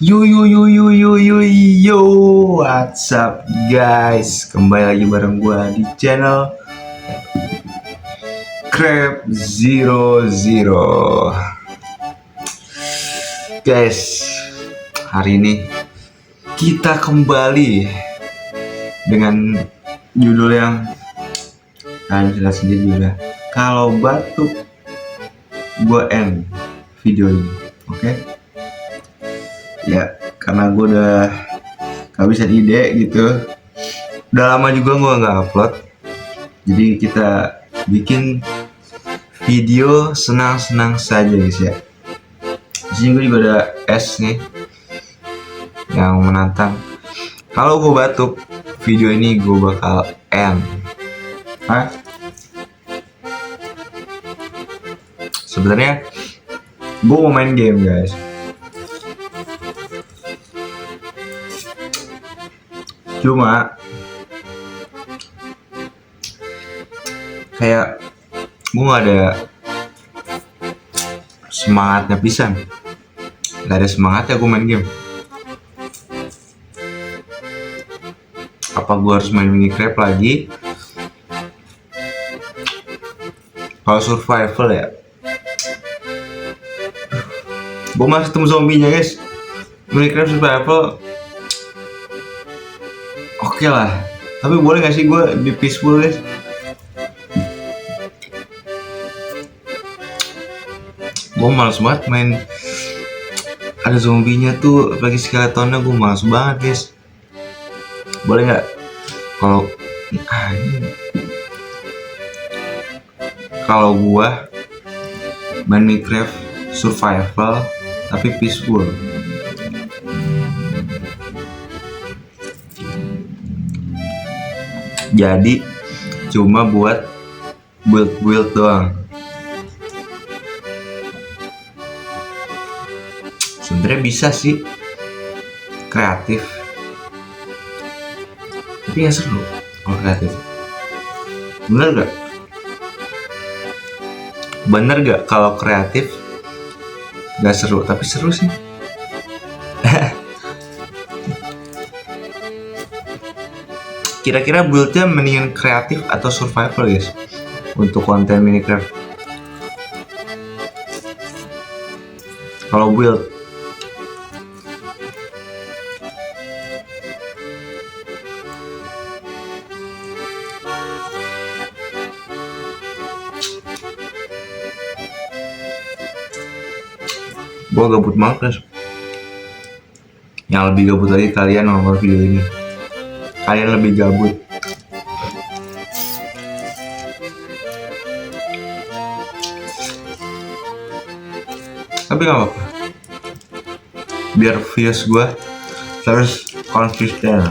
Yo yo yo yo yo yo yo, what's up guys? Kembali lagi bareng gua di channel Crab Zero Zero. Guys, hari ini kita kembali dengan judul yang kalian sudah sendiri juga. Kalau batuk, gua end video ini, oke? Ya, karena gue udah kehabisan ide gitu. Udah lama juga gue nggak upload. Jadi kita bikin video senang-senang saja guys ya. Di sini gue juga ada es nih yang menantang. Kalau gue batuk, video ini gue bakal end. Hah? Sebenarnya gue mau main game guys. Cuma kayak gue gak ada semangatnya pisan. Gak ada semangatnya gue main game. Apa gue harus main Minecraft lagi? Kalau survival ya, gue masih ketemu zombinya guys. Minecraft survival oke lah, tapi boleh gak sih gue di peaceful guys? Gue males banget main ada zombinya tuh, apalagi skeletonnya, gue males banget guys. Boleh nggak kalau gue main Minecraft survival tapi peaceful? Jadi cuma buat build doang. Sebenarnya bisa sih kreatif, tapi nggak seru kalau kreatif. Bener gak kalau kreatif nggak seru, tapi seru sih. Kira-kira buildnya mendingan kreatif atau survival guys untuk konten Minecraft? Kalau build, gue gabut banget guys. Yang lebih gabut lagi kalian nonton video ini. Kalian lebih gabut. Tapi gak apa-apa, biar views gue terus konsisten.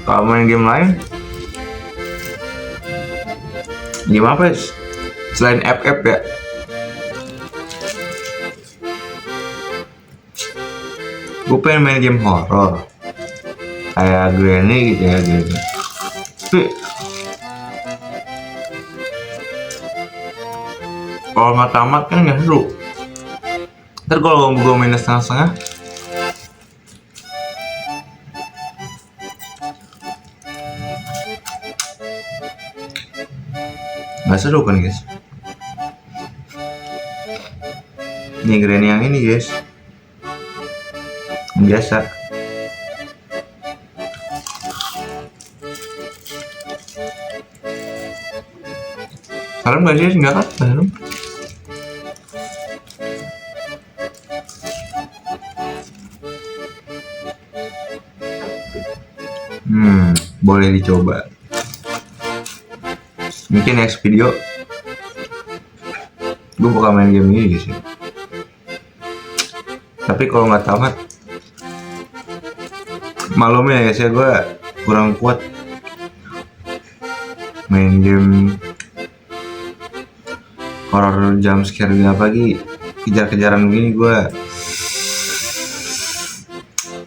Kalau main game lain, game apa sih selain FF ya? Gue pengen main game horror kayak Granny gitu ya gitu. Tapi kalau nggak tamat kan nggak seru. Ntar kalau gue main setengah-setengah, nggak seru kan guys. Ini Granny yang ini guys, yang biasa. Serem gak sih? Enggak kan? Serem. Boleh dicoba. Mungkin next video gue bakal main game ini sih. Tapi kalau nggak tamat, maklum ya guys ya, gue kurang kuat main game horror jump scare gini, apalagi kejar-kejaran begini gue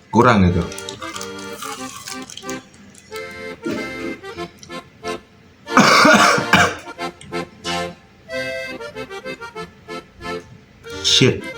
kurang gitu. shit.